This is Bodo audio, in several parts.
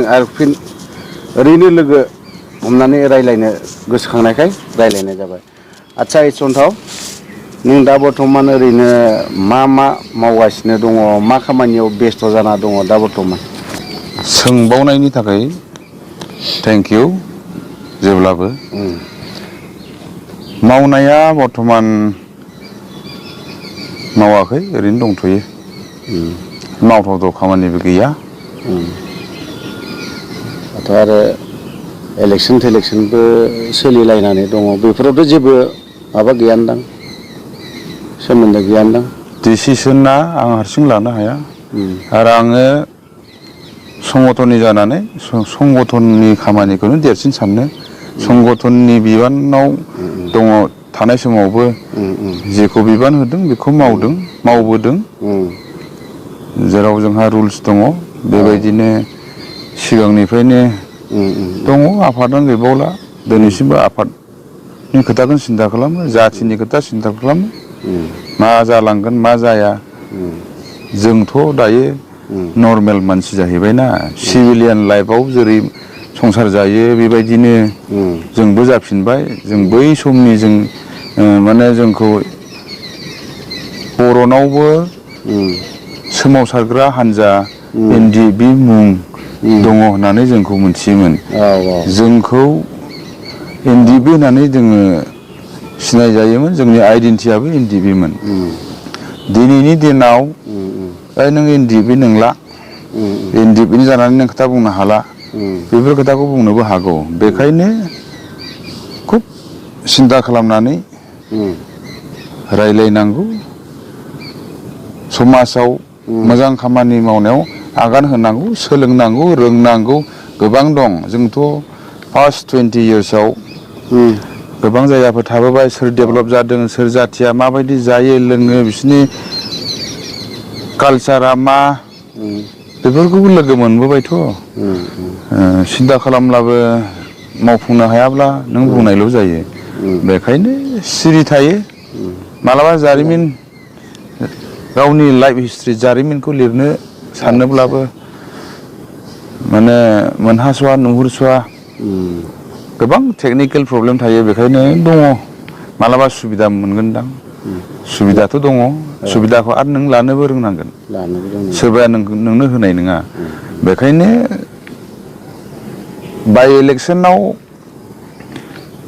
जों आरो फिन ओरैनो लोगो हमनानै रायलायनो गोसोखांनायखाय रायलायनाय जाबाय। आदसा इसन्थाव नों दा बर्थमान ओरैनो मा मावगासिनो दङ, मा खामानियाव बेस्थ' जाना दङ दा बर्थमान? सोंबावनायनि थाखाय थेंक इउ जेब्लाबो। मावनाया बर्थमान मावाखै, ओरैनो दंथ'यो। मावथावथाव खामानिबो गैया। दाथ' आरो इलेक्सन थेलेक्सनबो सोलिलायनानै दङ, बेफोरावथ' जेबो माबा गैयानदां, सोमोन्दो गैयानदां? डिसिसना आं हारसिं लानो हाया आरो आङो संगठननि जानानै संगठननि खामानिखौनो देरसिन सानो। संगठननि बिबानाव दङ थानाय समावबो जेखौ बिबान होदों बेखौ मावदों, मावबोदों। जेराव जोंहा रुल्स दङ बेबायदिनो सिगांनिफ्रायनो दङ। आफादानो गैबावला, दिनैसिमबो आफादनि खोथाखौनो सिन्था खालामो, जाथिनि खोथा सिन्था खालामो, मा जालांगोन मा जाया। जोंथ' दायो नर्मेल मानसि जाहैबायना, सिभिलियान लाइफआव जेरै संसार जायो बेबायदिनो जोंबो जाफिनबाय। जों बै समनि माने जोंखौ बर'नावबो सोमावसारग्रा हान्जा NDP मुं दङ होननानै जोंखौ मोनथियोमोन। जोंखौ NDP होननानै जोङो सिनायजायोमोन, जोंनि आइडेन्टिटियाबो NDPमोन। दिनैनि दिनाव नों NDP नंला, NDPनि जानानै नों खोथा बुंनो हाला, बेफोर खोथाखौ बुंनोबो हागौ। बेखायनो खुब सिन्था खालामनानै रायलायनांगौ, समाजाव मोजां खामानि मावनायाव आगान होनांगौ, सोलोंनांगौ, रोंनांगौ गोबां दं। जोंथ' फार्स्ट 20 इयार्सआव गोबां जायगाफोर थाबोबाय, सोर डेभेलप जादों, सोर जाथिया माबायदि जायो लोङो, बिसोरनि कालचारा मा, बेफोरखौबो लोगो मोनबोबायथ'। सिन्था खालामब्लाबो मावफुंनो हायाब्ला नों बुंनायल' जायो। बेखायनो सिरि थायो। मालाबा जारिमिन, गावनि लाइफ हिस्ट्रि जारिमिनखौ लिरनो सानोब्लाबो माने मोनहास'वा, नुहुरस'वा, गोबां टेकनिकेल प्रब्लेम थायो। बेखायनो दङ, मालाबा सुबिदा मोनगोनदां। सुबिदाथ' दङ, सुबिदाखौ आरो नों लानोबो रोंनांगोन, सोरबाया नोंनो होनाय नङा। बेखायनो बाइ इलेक्सनाव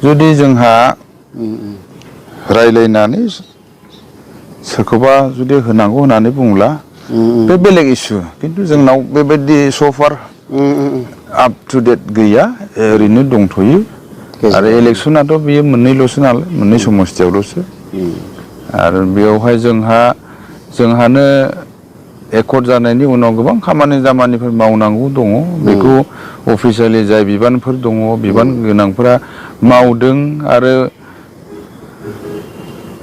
जुदि जोंहा रायलायनानै सोरखौबा जुदि होनांगौ होननानै बुङोब्ला बे बेलेग इसु, खिन्थु जोंनाव बेबायदि सफार आप टु डेट गैया, ओरैनो दंथ'यो। आरो इलेक्सनाथ' बेयो मोननैल'सो नालाय, मोननै समस्थियावल'सो। आरो बेयावहाय जोंहानो एकर्ड जानायनि उनाव गोबां खामानि दामानिफोर मावनांगौ दङ। बेखौ अफिसियेलि जाय बिबानफोर दङ, बिबान गोनांफोरा मावदों। आरो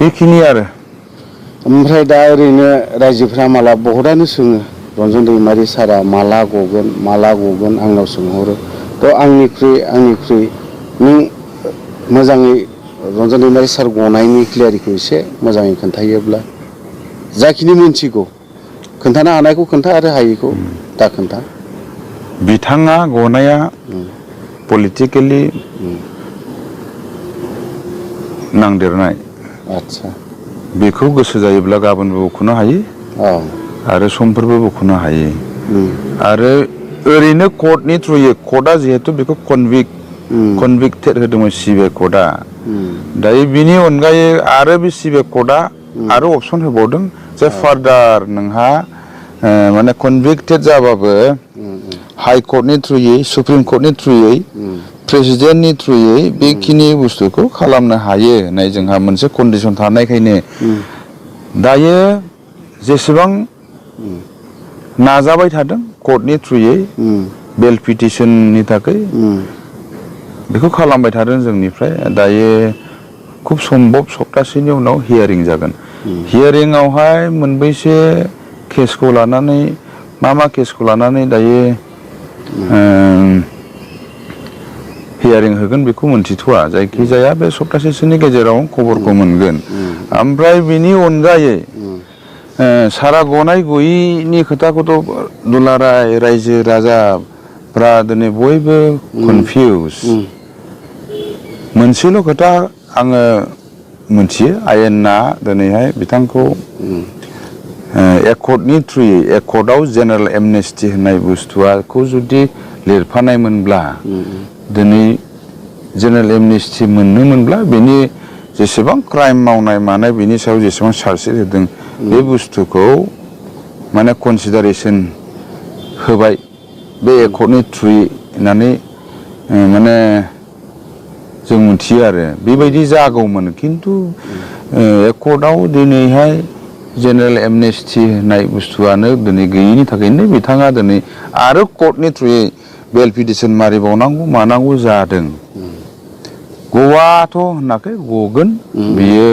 बेखिनि आरो। ओमफ्राय दा ओरैनो रायजोफ्रा माला बहुतानो सोङो, रन्जन दैमारि सारा माला गगोन, माला गगोन आंनाव सोंहरो। थ' आंनिख्रुइ नों मोजाङै रन्जन दैमारि सार गनायनि क्लियारिखौ एसे मोजाङै खोन्थायोब्ला, जाखिनि मिन्थिगौ खोन्थानो हानायखौ खोन्था आरो हायिखौ दा खोन्था। बिथाङा गनाया पलिटिकेलि नांदेरनाय। आदसा। बेखौ गोसो जायोब्ला गाबोनबो बख'नो हायो आरो समफोरबो बख'नो हायो। आरो ओरैनो कर्टनि थ्रुयै, कर्टआ जिहेथु बेखौ कनभिक्टेड होदोंमोन सिबिआइ कर्टआ। दायो बिनि अनगायै आरो बे सिबिआइ कर्टआ आरो अपसन होबावदों जे फार्दार नोंहा माने कनभिक्टेड जाबाबो हाइकर्टनि थ्रुयै, सुप्रिम कर्टनि थ्रुयै, प्रेसिडेन्टनि थ्रुयै बेखिनि बुस्थुखौ खालामनो हायो होननाय जोंहा मोनसे कन्डिसन थानायखायनो दायो जेसेबां नाजाबाय थादों कर्टनि थ्रुयै बेल पिटिसननि थाखाय, बेखौ खालामबाय थादों जोंनिफ्राय। दायो खुब सम्भब सप्तासेनि उनाव हियारिं जागोन। हियारिंआवहाय मोनबैसे केसखौ लानानै, मा केसखौ लानानै दायो हियारिं होगोन बेखौ मोनथिथ'वा। जायखिजाया बे सप्तासेसोनि गेजेराव खबरखौ मोनगोन। ओमफ्राय बिनि अनगायै सारा गनाय गयैनि खोथाखौथ' दुलाराय रायजो राजा दिनै बयबो कनफिउज मोनसेल' खोथा आङो मोनथियो आयेना दिनैहाय बिथांखौ एकर्डनि थ्रुयै एकर्डआव जेनेरेल एमनेस्टि होननाय बुस्थुआखौ जुदि लिरफानायमोनब्ला दिनै जेनेरेल एमनेस्टि मोनोमोनब्ला बेनि जेसेबां क्राइम मावनाय मानाय बेनि सायाव जेसेबां चार्जसिट होदों बे बुस्थुखौ माने कनसिडारेसन होबाय बे एकर्डनि थ्रुयै होननानै माने जों मिथियो आरो बेबायदि जागौमोन खिन्थु एकर्डआव दिनैहाय जेनेरेल एमनेस्टि होननाय बुस्थुआनो दिनै गैयिनि थाखायनो बिथाङा दिनै आरो कर्टनि थ्रुयै बेल पिटिसन मारिबावनांगौ मानांगौ जादों गवाथ' होनाखै गगोन बियो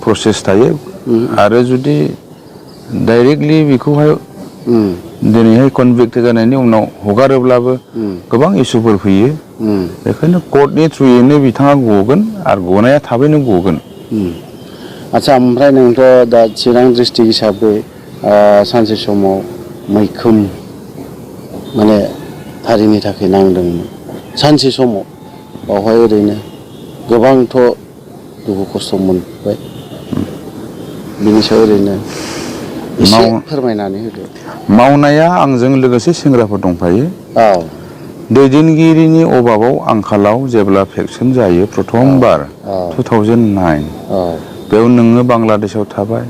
प्रसेस थायो आरो जुदि डाइरेक्टलि बेखौहाय दिनैहाय कनभिक्ट जानायनि उनाव हगारोब्लाबो गोबां इसुफोर फैयो बेखायनो कर्टनि थ्रुयैनो बिथाङा गगोन आरो गनाया थाबैनो गगोन आच्छा ओमफ्राय नोंथ' दा चिरां डिस्ट्रिक्ट हिसाबै सानसे समाव मैखोम माने हारिनि थाखाय नांदोंमोन सानसे समाव बावहाय ओरैनो गोबांथ' दुखु खस्थ' मोनबाय बिनि सायाव ओरैनो एसे फोरमायनानै होदो मावनाया आंजों लोगोसे सेंग्राफोर दंफायो दैदेनगिरिनि अभाबाव आंखालाव जेब्ला भेक्सिन जायो प्रथमबार 2009 बेयाव नोङो बांलादेशआव थाबाय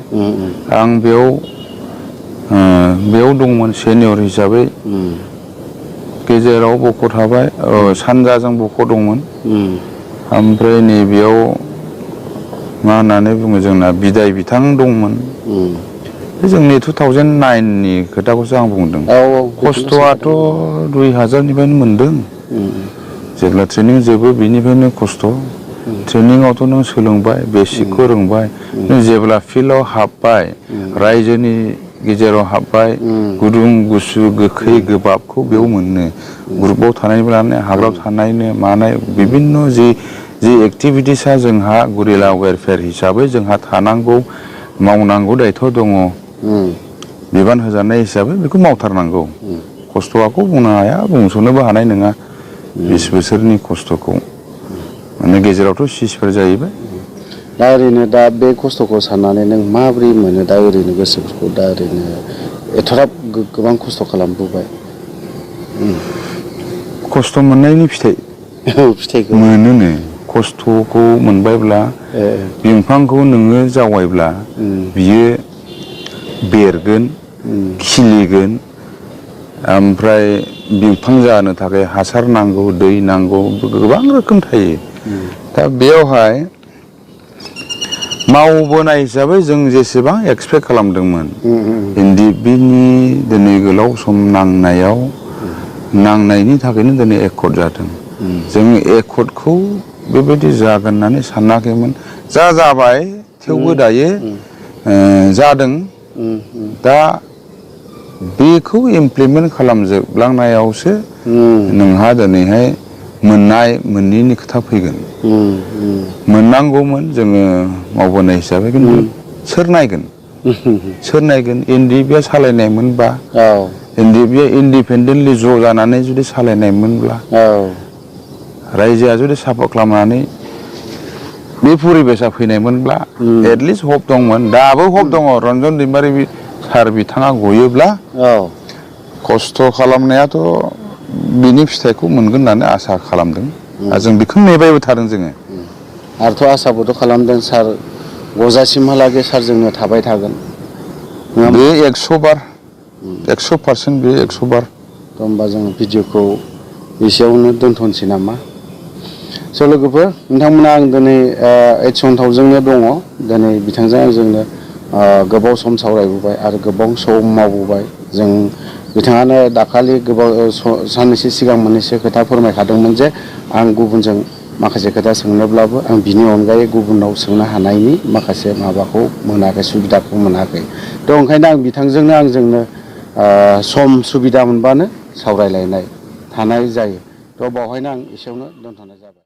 आं बेयाव दंमोन सेनियर हिसाबै गेजेराव बक' थाबाय सानजाजों बक' दंमोन ओमफ्राय नैबेयाव मा होननानै बुङो जोंना बिदाय बिथां दंमोन जोंनि 2009नि खोथाखौसो आं बुंदों खस्थ'आथ' 2000निफ्रायनो मोनदों जेब्ला ट्रेनिं जोबो बिनिफ्रायनो खस्थ' ट्रेनिंआवथ' नों सोलोंबाय बेसिकखौ रोंबाय नों जेब्ला फिल्डआव हाबबाय रायजोनि गेजेराव हाबबाय गुदुं गुसु गोखै गोबाबखौ बेयाव मोनो ग्रुपाव थानायनिफ्राय लानानै हाग्रायाव थानायनो मानाय बिभिन्न जि एक्टिभिटिसा जोंहा गुरिला वेलफेयार हिसाबै जोंहा थानांगौ मावनांगौ दायथ' दङ बिबान होजानाय हिसाबै बेखौ मावथारनांगौ खस्थ'खौ बुंनो हाया बुंस'नोबो हानाय नङा 20 बोसोरनि खस्थ'खौ माने गेजेरावथ' सिसफोर जाहैबाय दा ओरैनो दा बे खस्थ'खौ साननानै नों माबोरै मोनो दा ओरैनो गोसोफोरखौ दा ओरैनो एथ'राब गोबां खस्थ' खालामबोबाय खस्थ' मोननायनि फिथाइखौ मोनोनो खस्थ'खौ मोनबायब्ला बिफांखौ नोङो जावायब्ला बियो बेरगोन खिलिगोन ओमफ्राय बिफां जानो थाखाय हासार नांगौ दै नांगौ गोबां रोखोम थायो दा बेयावहाय मावबोनाय हिसाबै जों जेसेबां एक्सपेक्ट खालामदोंमोन एनडिएफबिनि दिनै गोलाव सम नांनायनि थाखायनो दिनै एकर्ड जादों जों एकर्डखौ बेबायदि जागोन होननानै सानाखैमोन जाबाय थेवबो दायो जादों दा बेखौ इमप्लिमेन्ट खालामजोबलांनायावसो नोंहा दिनैहाय मोननाय मोनैनि खोथा फैगोन मोननांगौमोन जोङो मावबोनाय हिसाबै खिन्थु सोर नायगोन एनडिएफबिआ सालायनायमोनबा एनडिएफबिआ इन्डिपेन्डेन्टलि ज' जानानै जुदि सालायनायमोनब्ला रायजोआ जुदि सापर्ट खालामनानै बे परिबेसा फैनायमोनब्ला एटलिस्ट हप दंमोन दाबो हप दङ रन्जन दैमारि सार बिथाङा गयोब्ला खस्थ' खालामनायाथ' बिनि फिथाइखौ मोनगोन होननानै आसा खालामदों आरो जों बेखौ नेबायबो थादों जोङो आरोथ' आसाबोथ' खालामदों सार गजासिमहालागै सारजोंनो थाबाय थागोन बे 100% बे 100% होमबा जों भिडिअखौ एसेयावनो दोनथ'नोसै नामा स' लोगोफोर नोंथांमोना आं दिनै एडसनथावजोंनो दङ दिनै बिथांजों आंजोंनो गोबाव सम सावरायबोबाय आरो गोबां सम मावबोबाय जों बिथाङानो दाखालि गोबाव साननैसो सिगां मोननैसो खोथा फोरमायखादोंमोन जे आं गुबुनजों माखासे खोथा सोंनोब्लाबो आं बिनि अनगायै गुबुनाव सोंनो हानायनि माखासे माबाखौ मोनाखै सुबिदाखौ मोनाखै थ' ओंखायनो आं बिथांजोंनो आंजोंनो सम सुबिदा मोनबानो सावरायलायनाय थानाय जायो थ' बावहायनो आं एसेयावनो दोनथ'नाय जाबाय